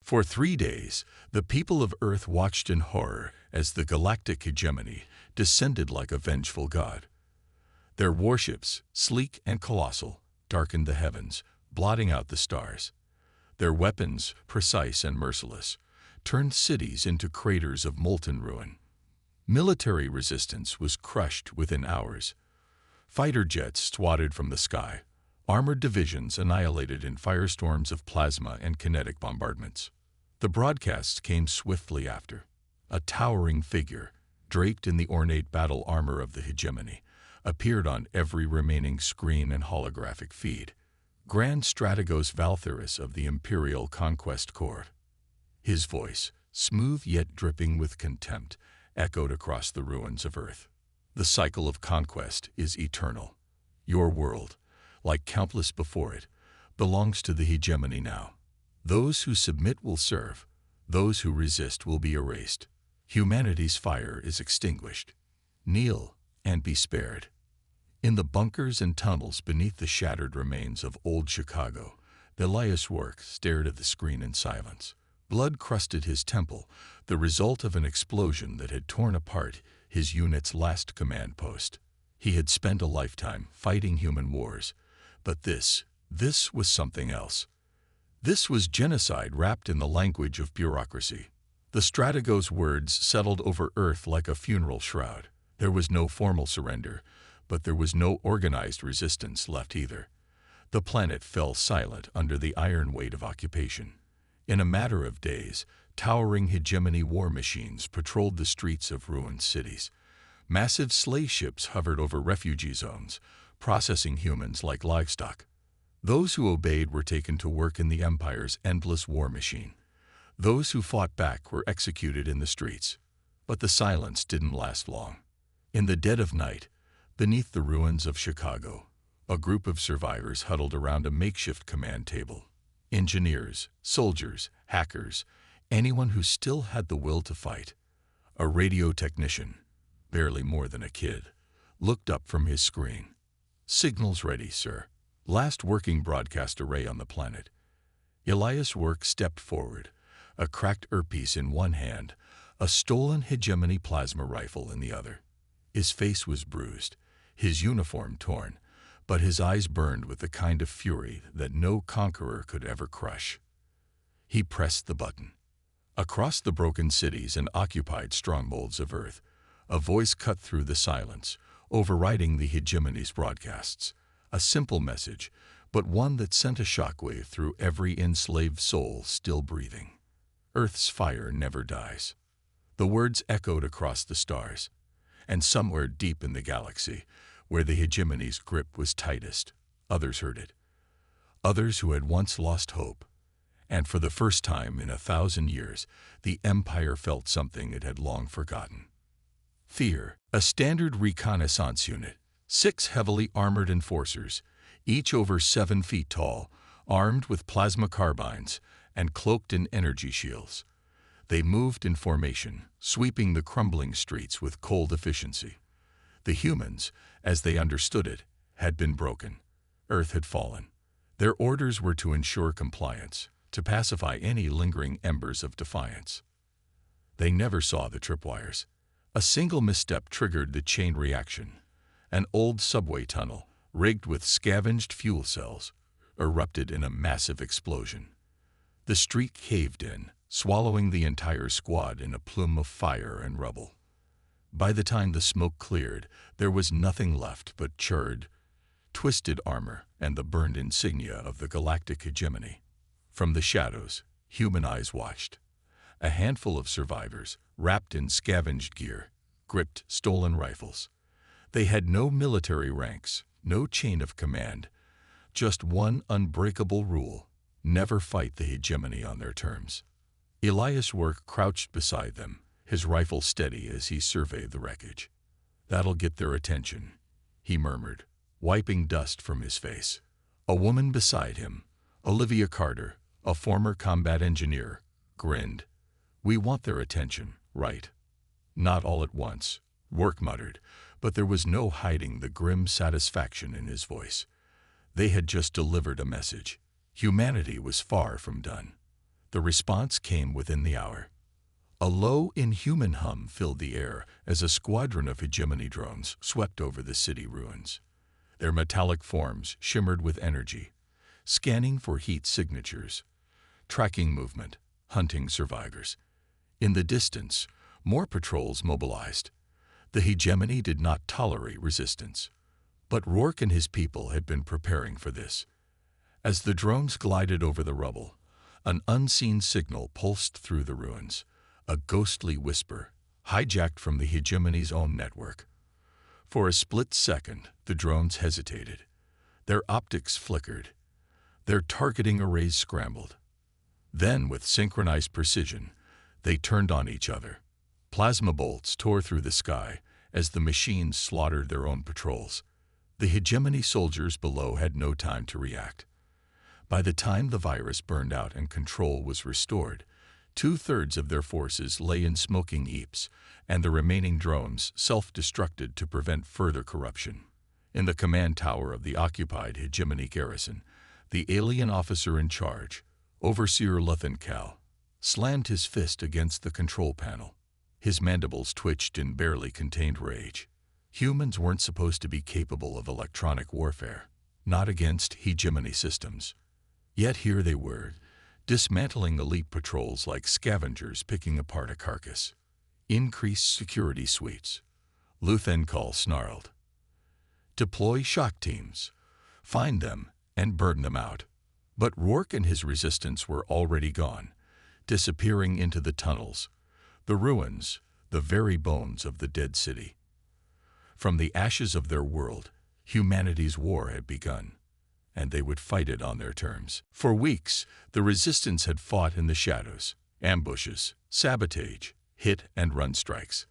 For 3 days, the people of Earth watched in horror as the galactic hegemony descended like a vengeful god. Their warships, sleek and colossal, darkened the heavens, blotting out the stars. Their weapons, precise and merciless, turned cities into craters of molten ruin. Military resistance was crushed within hours. Fighter jets swatted from the sky, armored divisions annihilated in firestorms of plasma and kinetic bombardments. The broadcasts came swiftly after. A towering figure, draped in the ornate battle armor of the hegemony, appeared on every remaining screen and holographic feed. Grand Strategos Valtherus of the Imperial Conquest Court. His voice, smooth yet dripping with contempt, echoed across the ruins of Earth. The cycle of conquest is eternal. Your world, like countless before it, belongs to the hegemony now. Those who submit will serve. Those who resist will be erased. Humanity's fire is extinguished. Kneel and be spared. In the bunkers and tunnels beneath the shattered remains of old Chicago, Elias Work stared at the screen in silence. Blood crusted his temple, the result of an explosion that had torn apart his unit's last command post. He had spent a lifetime fighting human wars, but this was something else. This was genocide wrapped in the language of bureaucracy. The Strategos' words settled over Earth like a funeral shroud. There was no formal surrender, but there was no organized resistance left either. The planet fell silent under the iron weight of occupation. In a matter of days, towering hegemony war machines patrolled the streets of ruined cities. Massive slave ships hovered over refugee zones, processing humans like livestock. Those who obeyed were taken to work in the Empire's endless war machine. Those who fought back were executed in the streets. But the silence didn't last long. In the dead of night, beneath the ruins of Chicago, a group of survivors huddled around a makeshift command table. Engineers, soldiers, hackers, anyone who still had the will to fight. A radio technician, barely more than a kid, looked up from his screen. "Signals ready, sir. Last working broadcast array on the planet." Elias Work stepped forward, a cracked earpiece in one hand, a stolen hegemony plasma rifle in the other. His face was bruised, his uniform torn, but his eyes burned with the kind of fury that no conqueror could ever crush. He pressed the button. Across the broken cities and occupied strongholds of Earth, a voice cut through the silence, overriding the hegemony's broadcasts. A simple message, but one that sent a shockwave through every enslaved soul still breathing. Earth's fire never dies. The words echoed across the stars, and somewhere deep in the galaxy, where the hegemony's grip was tightest, others heard it. Others who had once lost hope. And for the first time in 1,000 years, the Empire felt something it had long forgotten. Fear. A standard reconnaissance unit, 6 heavily armored enforcers, each over 7 feet tall, armed with plasma carbines and cloaked in energy shields. They moved in formation, sweeping the crumbling streets with cold efficiency. The humans, as they understood it, had been broken. Earth had fallen. Their orders were to ensure compliance, to pacify any lingering embers of defiance. They never saw the tripwires. A single misstep triggered the chain reaction. An old subway tunnel, rigged with scavenged fuel cells, erupted in a massive explosion. The street caved in, swallowing the entire squad in a plume of fire and rubble. By the time the smoke cleared, there was nothing left but charred, twisted armor and the burned insignia of the galactic hegemony. From the shadows, human eyes watched. A handful of survivors, wrapped in scavenged gear, gripped stolen rifles. They had no military ranks, no chain of command, just one unbreakable rule: never fight the hegemony on their terms. Elias Work crouched beside them, his rifle steady as he surveyed the wreckage. "That'll get their attention," he murmured, wiping dust from his face. A woman beside him, Olivia Carter, a former combat engineer, grinned. "We want their attention, right?" "Not all at once," Work muttered, but there was no hiding the grim satisfaction in his voice. They had just delivered a message. Humanity was far from done. The response came within the hour. A low, inhuman hum filled the air as a squadron of hegemony drones swept over the city ruins. Their metallic forms shimmered with energy, scanning for heat signatures, tracking movement, hunting survivors. In the distance, more patrols mobilized. The hegemony did not tolerate resistance. But Rourke and his people had been preparing for this. As the drones glided over the rubble, an unseen signal pulsed through the ruins, a ghostly whisper, hijacked from the hegemony's own network. For a split second, the drones hesitated. Their optics flickered. Their targeting arrays scrambled. Then, with synchronized precision, they turned on each other. Plasma bolts tore through the sky as the machines slaughtered their own patrols. The hegemony soldiers below had no time to react. By the time the virus burned out and control was restored, 2/3 of their forces lay in smoking heaps, and the remaining drones self-destructed to prevent further corruption. In the command tower of the occupied hegemony garrison, the alien officer in charge, Overseer Luthencal, slammed his fist against the control panel. His mandibles twitched in barely contained rage. Humans weren't supposed to be capable of electronic warfare, not against hegemony systems. Yet here they were, dismantling elite patrols like scavengers picking apart a carcass. Increased security suites. Luthencal snarled. Deploy shock teams. Find them and burn them out. But Rourke and his resistance were already gone, disappearing into the tunnels, the ruins, the very bones of the dead city. From the ashes of their world, humanity's war had begun, and they would fight it on their terms. For weeks, the resistance had fought in the shadows, ambushes, sabotage, hit-and-run strikes.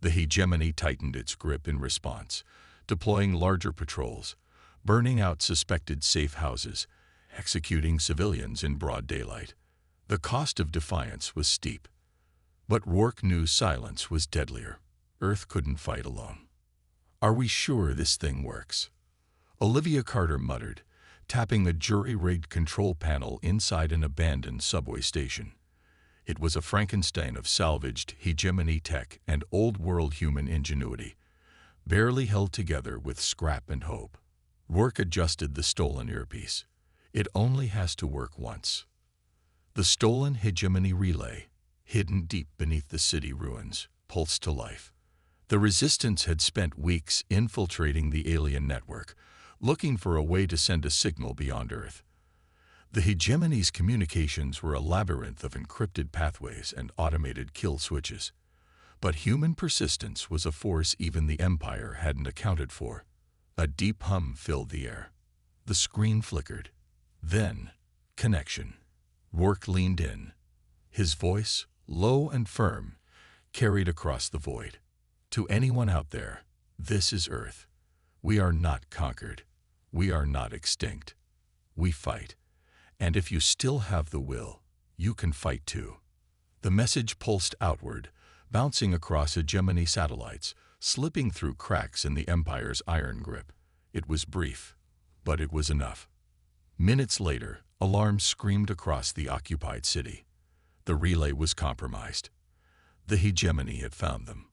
The hegemony tightened its grip in response, deploying larger patrols, burning out suspected safe houses, executing civilians in broad daylight. The cost of defiance was steep. But Rourke knew silence was deadlier. Earth couldn't fight alone. "Are we sure this thing works?" Olivia Carter muttered, tapping a jury-rigged control panel inside an abandoned subway station. It was a Frankenstein of salvaged hegemony tech and old-world human ingenuity, barely held together with scrap and hope. Rourke adjusted the stolen earpiece. It only has to work once. The stolen hegemony relay, hidden deep beneath the city ruins, pulsed to life. The resistance had spent weeks infiltrating the alien network, looking for a way to send a signal beyond Earth. The hegemony's communications were a labyrinth of encrypted pathways and automated kill switches. But human persistence was a force even the Empire hadn't accounted for. A deep hum filled the air. The screen flickered. Then, connection. Rourke leaned in. His voice, low and firm, carried across the void. "To anyone out there, this is Earth. We are not conquered. We are not extinct. We fight. And if you still have the will, you can fight too." The message pulsed outward, bouncing across hegemony satellites, slipping through cracks in the Empire's iron grip. It was brief, but it was enough. Minutes later, alarms screamed across the occupied city. The relay was compromised. The hegemony had found them.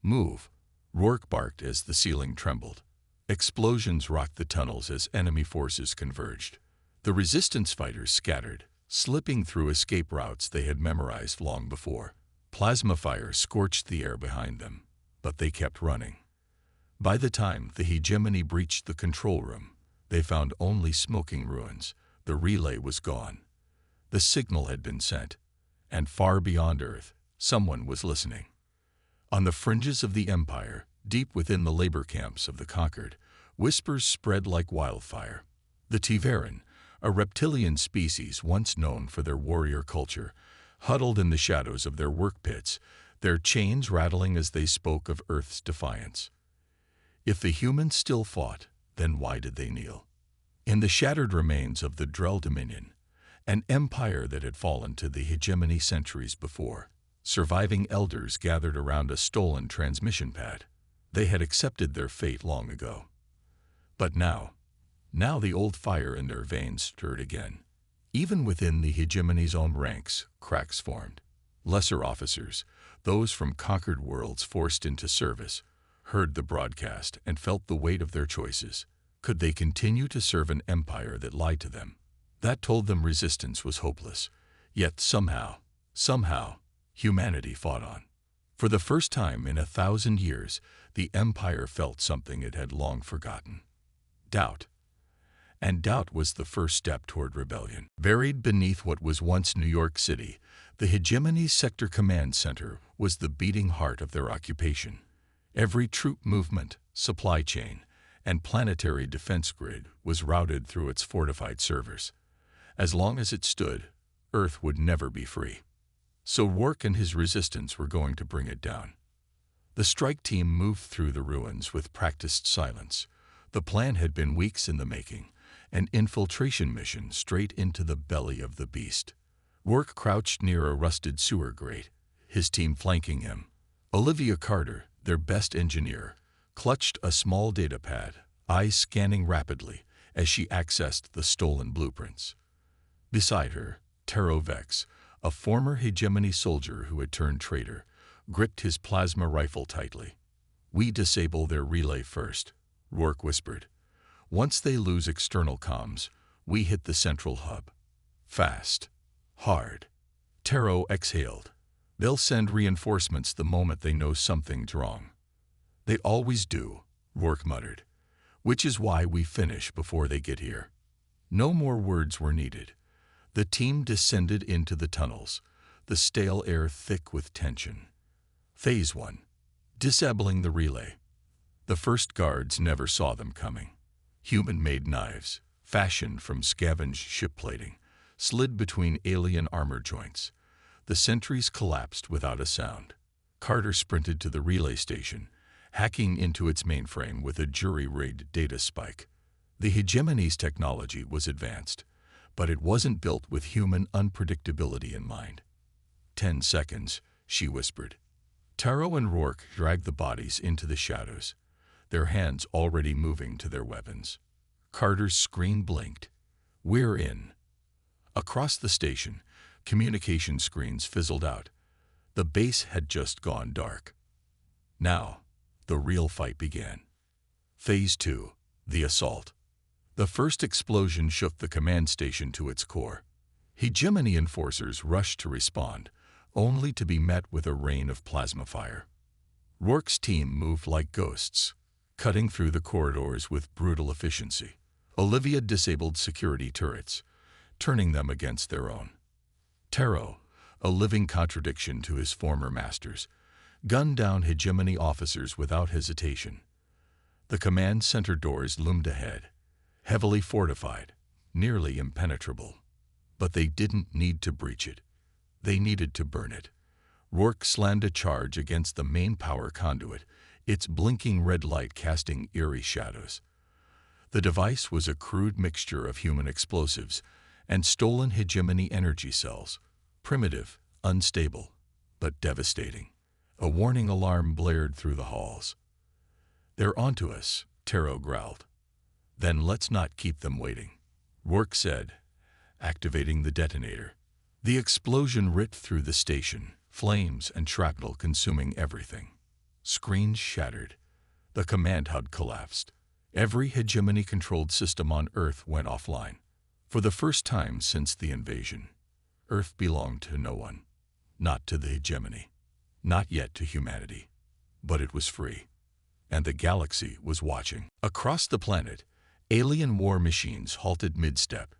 "Move," Rourke barked as the ceiling trembled. Explosions rocked the tunnels as enemy forces converged. The resistance fighters scattered, slipping through escape routes they had memorized long before. Plasma fire scorched the air behind them, but they kept running. By the time the hegemony breached the control room, they found only smoking ruins. The relay was gone. The signal had been sent, and far beyond Earth, someone was listening. On the fringes of the Empire, deep within the labor camps of the conquered, whispers spread like wildfire. The Tiveran, a reptilian species once known for their warrior culture, huddled in the shadows of their work pits, their chains rattling as they spoke of Earth's defiance. If the humans still fought, then why did they kneel? In the shattered remains of the Drell Dominion, an empire that had fallen to the hegemony centuries before, surviving elders gathered around a stolen transmission pad. They had accepted their fate long ago. But now the old fire in their veins stirred again. Even within the hegemony's own ranks, cracks formed. Lesser officers, those from conquered worlds forced into service, heard the broadcast and felt the weight of their choices. Could they continue to serve an empire that lied to them? That told them resistance was hopeless. Yet somehow, humanity fought on. For the first time in 1,000 years, the empire felt something it had long forgotten. Doubt. And doubt was the first step toward rebellion. Buried beneath what was once New York City, the hegemony's sector command center was the beating heart of their occupation. Every troop movement, supply chain, and planetary defense grid was routed through its fortified servers. As long as it stood, Earth would never be free. So Rourke and his resistance were going to bring it down. The strike team moved through the ruins with practiced silence. The plan had been weeks in the making, an infiltration mission straight into the belly of the beast. Rourke crouched near a rusted sewer grate, his team flanking him. Olivia Carter, their best engineer, clutched a small data pad, eyes scanning rapidly as she accessed the stolen blueprints. Beside her, Taro Vex, a former hegemony soldier who had turned traitor, gripped his plasma rifle tightly. "We disable their relay first," Rourke whispered. "Once they lose external comms, we hit the central hub. Fast. Hard." Taro exhaled. "They'll send reinforcements the moment they know something's wrong." "They always do," Rourke muttered. "Which is why we finish before they get here." No more words were needed. The team descended into the tunnels, the stale air thick with tension. Phase 1. Disabling the relay. The first guards never saw them coming. Human-made knives, fashioned from scavenged ship plating, slid between alien armor joints. The sentries collapsed without a sound. Carter sprinted to the relay station, hacking into its mainframe with a jury-rigged data spike. The hegemony's technology was advanced, but it wasn't built with human unpredictability in mind. 10 seconds, she whispered. Taro and Rourke dragged the bodies into the shadows, their hands already moving to their weapons. Carter's screen blinked. "We're in." Across the station, communication screens fizzled out. The base had just gone dark. Now, the real fight began. Phase 2, the assault. The first explosion shook the command station to its core. Hegemony enforcers rushed to respond, only to be met with a rain of plasma fire. Rourke's team moved like ghosts, cutting through the corridors with brutal efficiency. Olivia disabled security turrets, turning them against their own. Taro, a living contradiction to his former masters, gunned down hegemony officers without hesitation. The command center doors loomed ahead, heavily fortified, nearly impenetrable. But they didn't need to breach it. They needed to burn it. Rourke slammed a charge against the main power conduit, its blinking red light casting eerie shadows. The device was a crude mixture of human explosives and stolen hegemony energy cells, primitive, unstable, but devastating. A warning alarm blared through the halls. "They're onto us," Taro growled. "Then let's not keep them waiting," Rourke said, activating the detonator. The explosion ripped through the station, flames and shrapnel consuming everything. Screens shattered. The command hub collapsed. Every hegemony-controlled system on Earth went offline. For the first time since the invasion, Earth belonged to no one. Not to the hegemony. Not yet to humanity. But it was free. And the galaxy was watching. Across the planet, alien war machines halted mid-step,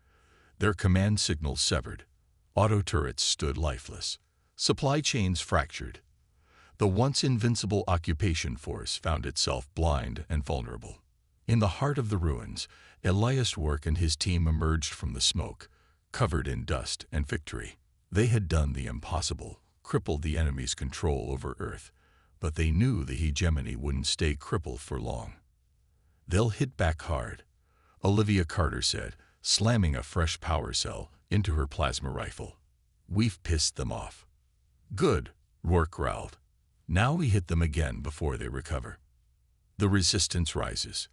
their command signals severed. Auto turrets stood lifeless. Supply chains fractured. The once invincible occupation force found itself blind and vulnerable. In the heart of the ruins, Elias Rourke and his team emerged from the smoke, covered in dust and victory. They had done the impossible, crippled the enemy's control over Earth, but they knew the hegemony wouldn't stay crippled for long. "They'll hit back hard," Olivia Carter said, slamming a fresh power cell into her plasma rifle. "We've pissed them off." "Good," Rourke growled. "Now we hit them again before they recover." The resistance rises.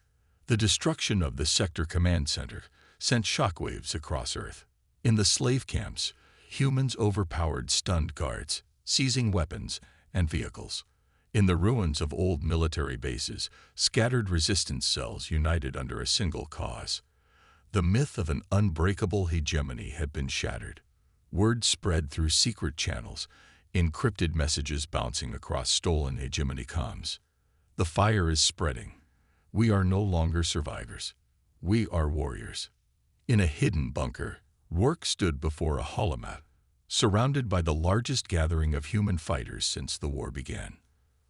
The destruction of the sector command center sent shockwaves across Earth. In the slave camps, humans overpowered stunned guards, seizing weapons and vehicles. In the ruins of old military bases, scattered resistance cells united under a single cause. The myth of an unbreakable hegemony had been shattered. Word spread through secret channels, encrypted messages bouncing across stolen hegemony comms. The fire is spreading. We are no longer survivors. We are warriors. In a hidden bunker, Rourke stood before a holomat, surrounded by the largest gathering of human fighters since the war began.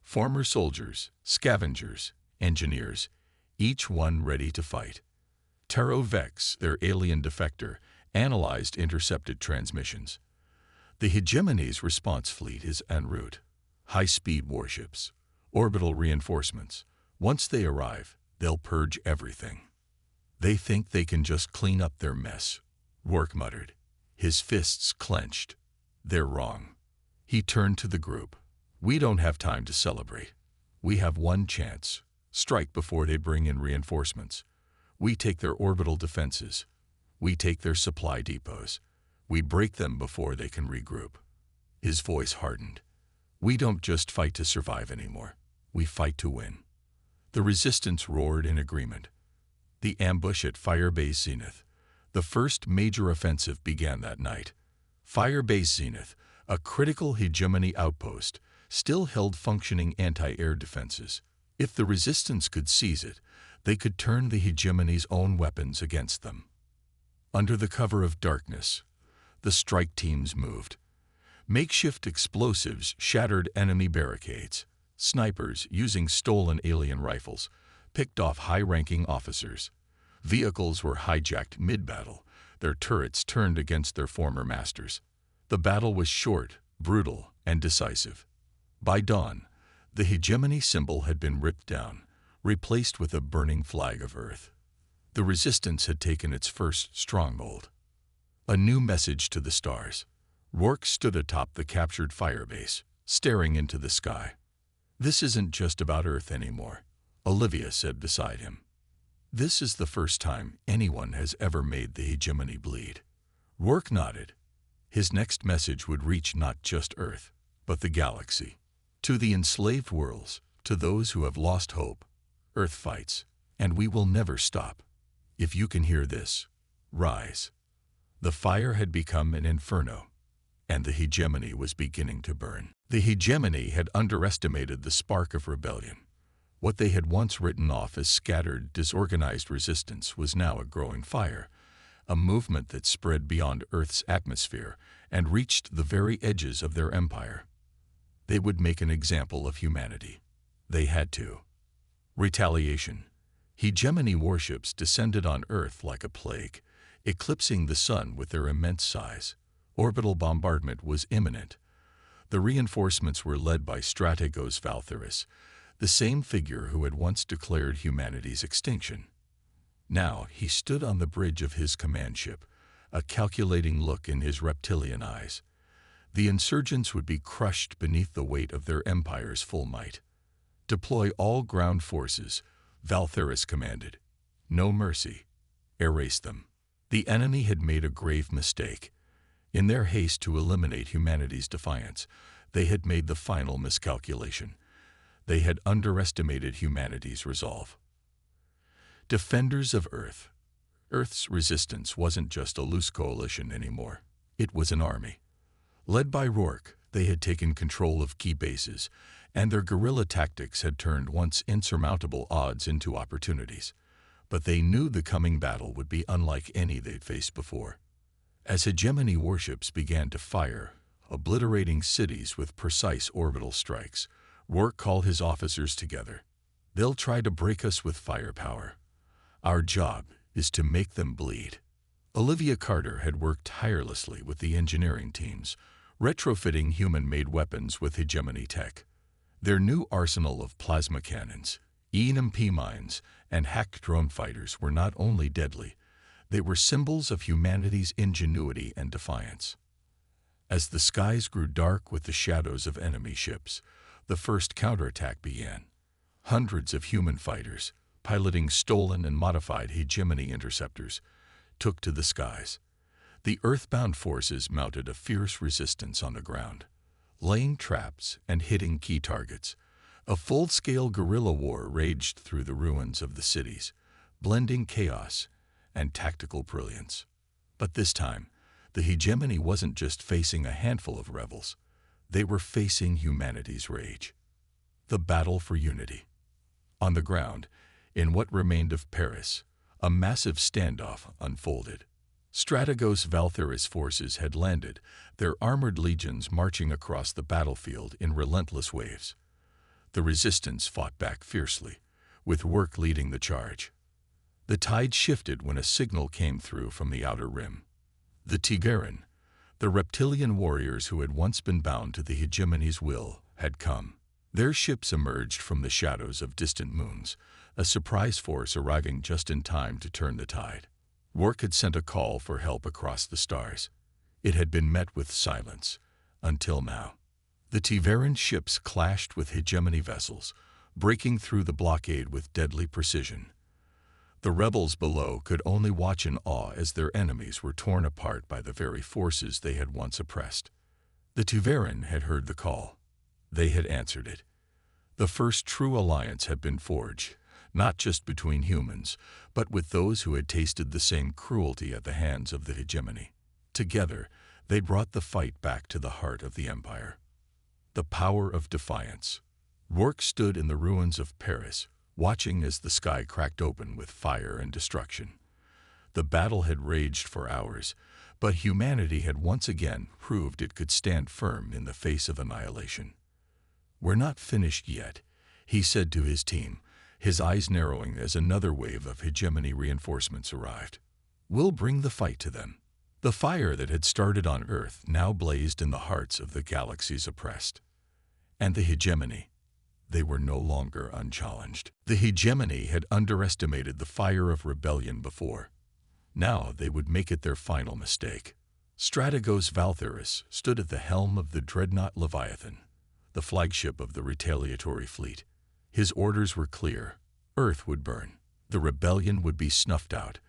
Former soldiers, scavengers, engineers, each one ready to fight. Taro Vex, their alien defector, analyzed intercepted transmissions. The hegemony's response fleet is en route. High-speed warships, orbital reinforcements. Once they arrive, they'll purge everything. They think they can just clean up their mess, Rourke muttered, his fists clenched. They're wrong. He turned to the group. We don't have time to celebrate. We have one chance. Strike before they bring in reinforcements. We take their orbital defenses. We take their supply depots. We break them before they can regroup. His voice hardened. We don't just fight to survive anymore. We fight to win. The resistance roared in agreement. The ambush at Firebase Zenith. The first major offensive began that night. Firebase Zenith, a critical hegemony outpost, still held functioning anti-air defenses. If the resistance could seize it, they could turn the hegemony's own weapons against them. Under the cover of darkness, the strike teams moved. Makeshift explosives shattered enemy barricades. Snipers, using stolen alien rifles, picked off high-ranking officers. Vehicles were hijacked mid-battle, their turrets turned against their former masters. The battle was short, brutal, and decisive. By dawn, the hegemony symbol had been ripped down, replaced with a burning flag of Earth. The resistance had taken its first stronghold. A new message to the stars. Rourke stood atop the captured firebase, staring into the sky. This isn't just about Earth anymore, Olivia said beside him. This is the first time anyone has ever made the hegemony bleed. Rourke nodded. His next message would reach not just Earth, but the galaxy. To the enslaved worlds, to those who have lost hope, Earth fights, and we will never stop. If you can hear this, rise. The fire had become an inferno, and the hegemony was beginning to burn. The hegemony had underestimated the spark of rebellion. What they had once written off as scattered, disorganized resistance was now a growing fire, a movement that spread beyond Earth's atmosphere and reached the very edges of their empire. They would make an example of humanity. They had to. Retaliation. Hegemony warships descended on Earth like a plague, eclipsing the sun with their immense size. Orbital bombardment was imminent. The reinforcements were led by Strategos Valtherus, the same figure who had once declared humanity's extinction. Now he stood on the bridge of his command ship, a calculating look in his reptilian eyes. The insurgents would be crushed beneath the weight of their empire's full might. Deploy all ground forces, Valtherus commanded. No mercy. Erase them. The enemy had made a grave mistake. In their haste to eliminate humanity's defiance, they had made the final miscalculation. They had underestimated humanity's resolve. Defenders of Earth. Earth's resistance wasn't just a loose coalition anymore. It was an army. Led by Rourke, they had taken control of key bases, and their guerrilla tactics had turned once insurmountable odds into opportunities. But they knew the coming battle would be unlike any they'd faced before. As hegemony warships began to fire, obliterating cities with precise orbital strikes, Rourke called his officers together. They'll try to break us with firepower. Our job is to make them bleed. Olivia Carter had worked tirelessly with the engineering teams, retrofitting human-made weapons with hegemony tech. Their new arsenal of plasma cannons, EMP mines, and hacked drone fighters were not only deadly, they were symbols of humanity's ingenuity and defiance. As the skies grew dark with the shadows of enemy ships, the first counterattack began. Hundreds of human fighters, piloting stolen and modified hegemony interceptors, took to the skies. The Earthbound forces mounted a fierce resistance on the ground, laying traps and hitting key targets. A full-scale guerrilla war raged through the ruins of the cities, blending chaos and tactical brilliance. But this time, the hegemony wasn't just facing a handful of rebels. They were facing humanity's rage. The battle for unity. On the ground, in what remained of Paris, a massive standoff unfolded. Strategos Valther's forces had landed, their armored legions marching across the battlefield in relentless waves. The resistance fought back fiercely, with Work leading the charge. The tide shifted when a signal came through from the outer rim. The Tigeran, the reptilian warriors who had once been bound to the hegemony's will, had come. Their ships emerged from the shadows of distant moons, a surprise force arriving just in time to turn the tide. Work had sent a call for help across the stars. It had been met with silence, until now. The Tigeran ships clashed with hegemony vessels, breaking through the blockade with deadly precision. The rebels below could only watch in awe as their enemies were torn apart by the very forces they had once oppressed. The Tigeran had heard the call. They had answered it. The first true alliance had been forged, not just between humans, but with those who had tasted the same cruelty at the hands of the hegemony. Together, they brought the fight back to the heart of the empire. The power of defiance. Rourke stood in the ruins of Paris, watching as the sky cracked open with fire and destruction. The battle had raged for hours, but humanity had once again proved it could stand firm in the face of annihilation. "We're not finished yet," he said to his team, his eyes narrowing as another wave of hegemony reinforcements arrived. "We'll bring the fight to them." The fire that had started on Earth now blazed in the hearts of the galaxy's oppressed. And the hegemony, they were no longer unchallenged. The hegemony had underestimated the fire of rebellion before. Now they would make it their final mistake. Strategos Valtherus stood at the helm of the dreadnought Leviathan, the flagship of the retaliatory fleet. His orders were clear. Earth would burn, the rebellion would be snuffed out,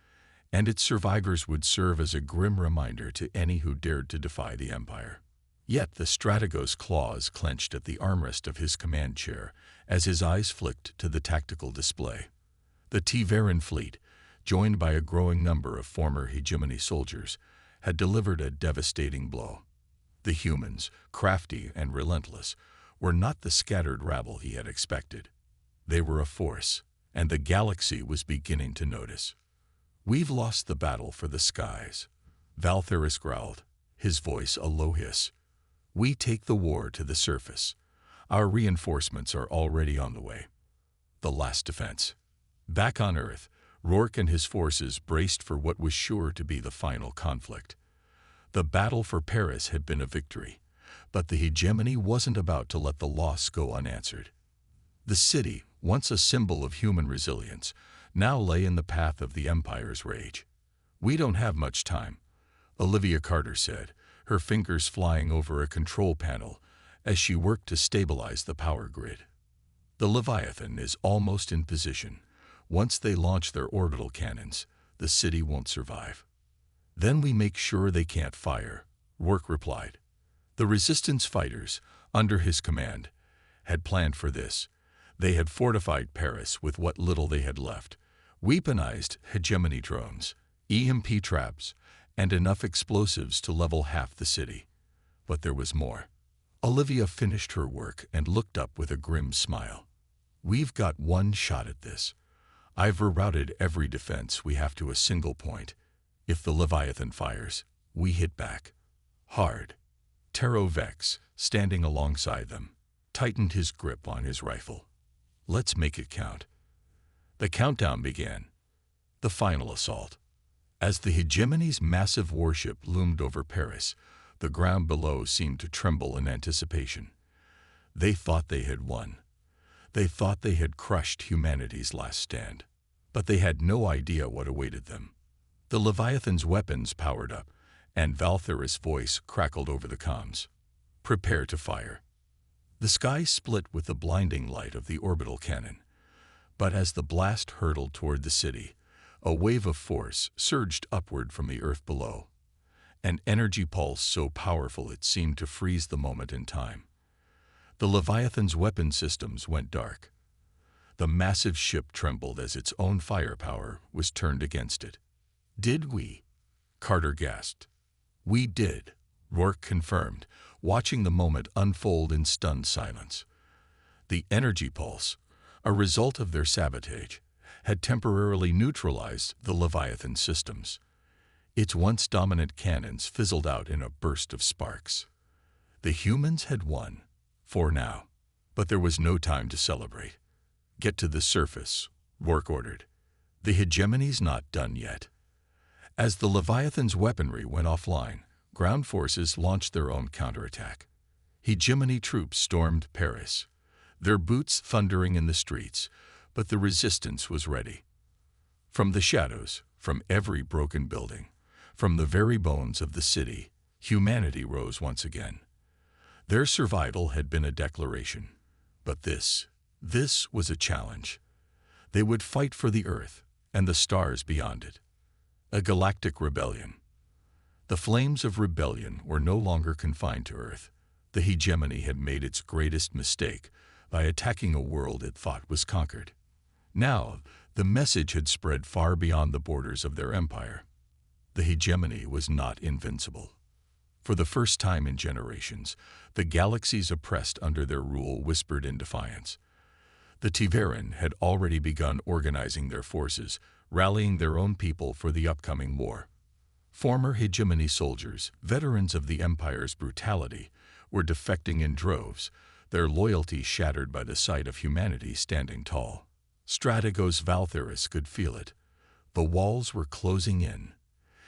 and its survivors would serve as a grim reminder to any who dared to defy the Empire. Yet the Strategos' claws clenched at the armrest of his command chair as his eyes flicked to the tactical display. The Tigeran fleet, joined by a growing number of former hegemony soldiers, had delivered a devastating blow. The humans, crafty and relentless, were not the scattered rabble he had expected. They were a force, and the galaxy was beginning to notice. "We've lost the battle for the skies," Valtherus growled, his voice a low hiss. "We take the war to the surface. Our reinforcements are already on the way." The last defense. Back on Earth, Rourke and his forces braced for what was sure to be the final conflict. The battle for Paris had been a victory, but the hegemony wasn't about to let the loss go unanswered. The city, once a symbol of human resilience, now lay in the path of the Empire's rage. "We don't have much time," Olivia Carter said, her fingers flying over a control panel as she worked to stabilize the power grid. "The Leviathan is almost in position. Once they launch their orbital cannons, the city won't survive." "Then we make sure they can't fire," Rourke replied. The Resistance fighters, under his command, had planned for this. They had fortified Paris with what little they had left, weaponized hegemony drones, EMP traps, and enough explosives to level half the city. But there was more. Olivia finished her work and looked up with a grim smile. "We've got one shot at this. I've rerouted every defense we have to a single point. If the Leviathan fires, we hit back. Hard." Taro Vex, standing alongside them, tightened his grip on his rifle. "Let's make it count." The countdown began. The final assault. As the hegemony's massive warship loomed over Paris, the ground below seemed to tremble in anticipation. They thought they had won. They thought they had crushed humanity's last stand. But they had no idea what awaited them. The Leviathan's weapons powered up, and Valther's voice crackled over the comms. "Prepare to fire." The sky split with the blinding light of the orbital cannon. But as the blast hurtled toward the city, a wave of force surged upward from the earth below. an energy pulse so powerful it seemed to freeze the moment in time. The Leviathan's weapon systems went dark. The massive ship trembled as its own firepower was turned against it. "Did we?" Carter gasped. "We did," Rourke confirmed, watching the moment unfold in stunned silence. The energy pulse, a result of their sabotage, had temporarily neutralized the Leviathan systems. Its once dominant cannons fizzled out in a burst of sparks. The humans had won, for now, but there was no time to celebrate. "Get to the surface," Rourke ordered. "The hegemony's not done yet." As the Leviathan's weaponry went offline, ground forces launched their own counterattack. Hegemony troops stormed Paris, their boots thundering in the streets, but the resistance was ready. From the shadows, from every broken building, from the very bones of the city, humanity rose once again. Their survival had been a declaration, but this was a challenge. They would fight for the Earth and the stars beyond it. A galactic rebellion. The flames of rebellion were no longer confined to Earth. The hegemony had made its greatest mistake by attacking a world it thought was conquered. Now, the message had spread far beyond the borders of their empire. The hegemony was not invincible. For the first time in generations, the galaxies oppressed under their rule whispered in defiance. The Tiveran had already begun organizing their forces, rallying their own people for the upcoming war. Former hegemony soldiers, veterans of the Empire's brutality, were defecting in droves, their loyalty shattered by the sight of humanity standing tall. Strategos Valtherus could feel it. The walls were closing in.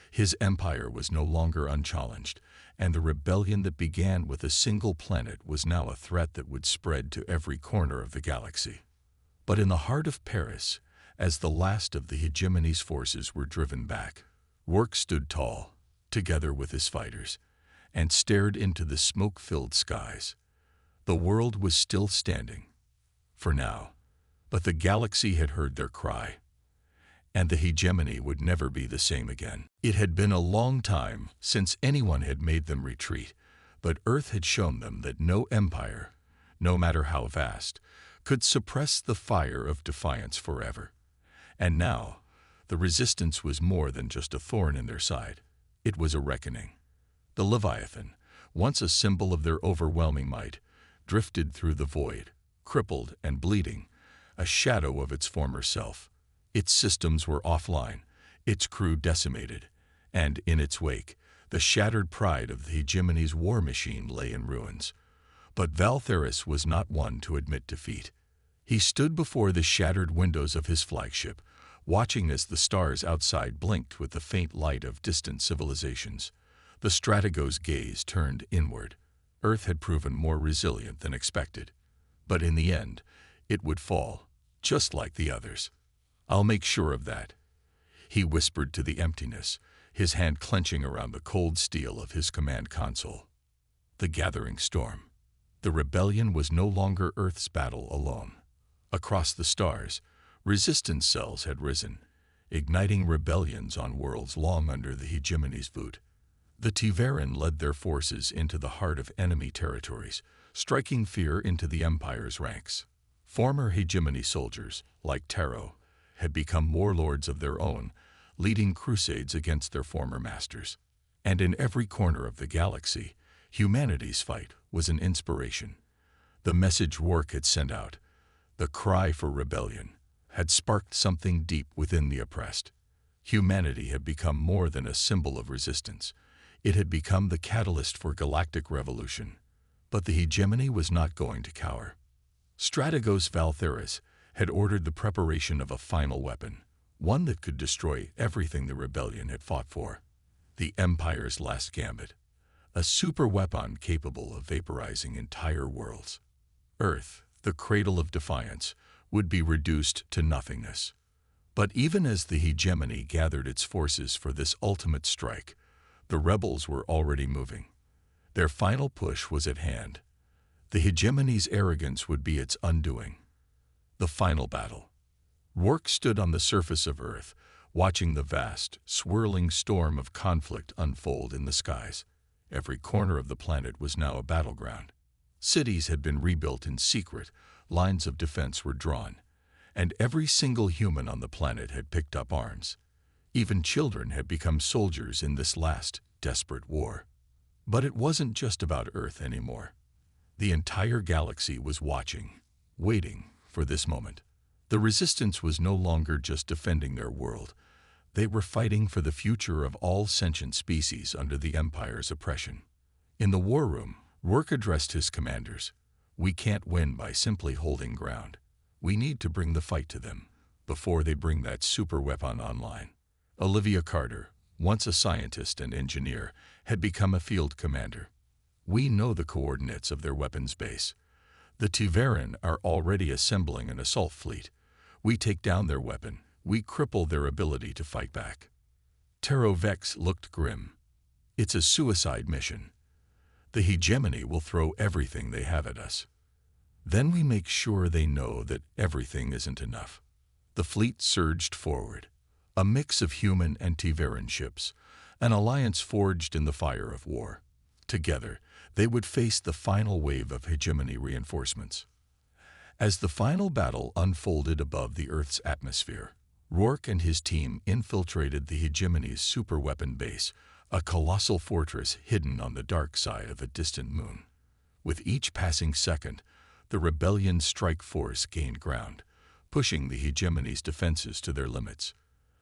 His empire was no longer unchallenged, and the rebellion that began with a single planet was now a threat that would spread to every corner of the galaxy. But in the heart of Paris, as the last of the hegemony's forces were driven back, Rourke stood tall, together with his fighters, and stared into the smoke-filled skies. The world was still standing, for now, but the galaxy had heard their cry, and the hegemony would never be the same again. It had been a long time since anyone had made them retreat, but Earth had shown them that no empire, no matter how vast, could suppress the fire of defiance forever. And now, the resistance was more than just a thorn in their side. It was a reckoning. The Leviathan, once a symbol of their overwhelming might, drifted through the void, crippled and bleeding, a shadow of its former self. Its systems were offline, its crew decimated, and in its wake, the shattered pride of the hegemony's war machine lay in ruins. But Valtherus was not one to admit defeat. He stood before the shattered windows of his flagship, watching as the stars outside blinked with the faint light of distant civilizations. The Stratego's gaze turned inward. Earth had proven more resilient than expected. But in the end, it would fall, just like the others. "I'll make sure of that," he whispered to the emptiness, his hand clenching around the cold steel of his command console. The gathering storm. The rebellion was no longer Earth's battle alone. Across the stars, resistance cells had risen, igniting rebellions on worlds long under the hegemony's boot. The Tiveran led their forces into the heart of enemy territories, striking fear into the Empire's ranks. Former hegemony soldiers, like Taro, had become warlords of their own, leading crusades against their former masters. And in every corner of the galaxy, humanity's fight was an inspiration. The message Rourke had sent out, the cry for rebellion, had sparked something deep within the oppressed. Humanity had become more than a symbol of resistance. It had become the catalyst for galactic revolution. But the hegemony was not going to cower. Strategos Valtherus had ordered the preparation of a final weapon, one that could destroy everything the rebellion had fought for. The Empire's last gambit, a super weapon capable of vaporizing entire worlds. Earth, the cradle of defiance, would be reduced to nothingness. But even as the hegemony gathered its forces for this ultimate strike, the rebels were already moving. Their final push was at hand. The hegemony's arrogance would be its undoing. The final battle. Rourke stood on the surface of Earth, watching the vast, swirling storm of conflict unfold in the skies. Every corner of the planet was now a battleground. Cities had been rebuilt in secret, lines of defense were drawn, and every single human on the planet had picked up arms. Even children had become soldiers in this last, desperate war. But it wasn't just about Earth anymore. The entire galaxy was watching, waiting for this moment. The Resistance was no longer just defending their world. They were fighting for the future of all sentient species under the Empire's oppression. In the war room, Rourke addressed his commanders. "We can't win by simply holding ground. We need to bring the fight to them, before they bring that super weapon online." Olivia Carter, once a scientist and engineer, had become a field commander. "We know the coordinates of their weapons base. The Tiveran are already assembling an assault fleet. We take down their weapon. We cripple their ability to fight back." Taro Vex looked grim. "It's a suicide mission. The hegemony will throw everything they have at us. Then we make sure they know that everything isn't enough." The fleet surged forward. A mix of human and Tiveran ships, an alliance forged in the fire of war. Together, they would face the final wave of hegemony reinforcements. As the final battle unfolded above the Earth's atmosphere, Rourke and his team infiltrated the hegemony's superweapon base, a colossal fortress hidden on the dark side of a distant moon. With each passing second, the rebellion's strike force gained ground, pushing the hegemony's defenses to their limits.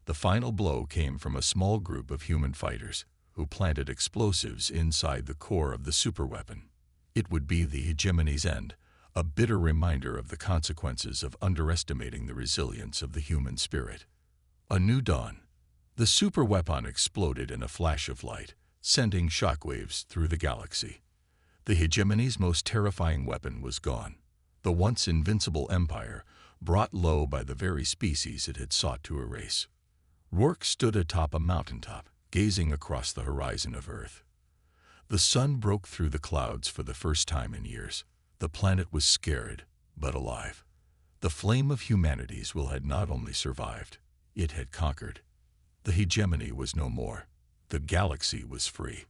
The final blow came from a small group of human fighters who planted explosives inside the core of the superweapon. It would be the hegemony's end, a bitter reminder of the consequences of underestimating the resilience of the human spirit. A new dawn. The superweapon exploded in a flash of light, sending shockwaves through the galaxy. The hegemony's most terrifying weapon was gone. The once invincible empire, brought low by the very species it had sought to erase. Rourke stood atop a mountaintop, gazing across the horizon of Earth. The sun broke through the clouds for the first time in years. The planet was scared, but alive. The flame of humanity's will had not only survived, it had conquered. The hegemony was no more. The galaxy was free.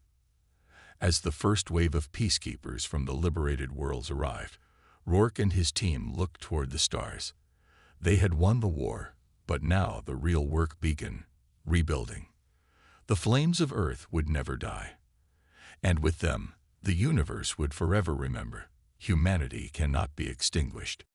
As the first wave of peacekeepers from the liberated worlds arrived, Rourke and his team looked toward the stars. They had won the war, but now the real work began, rebuilding. The flames of Earth would never die. And with them, the universe would forever remember, humanity cannot be extinguished.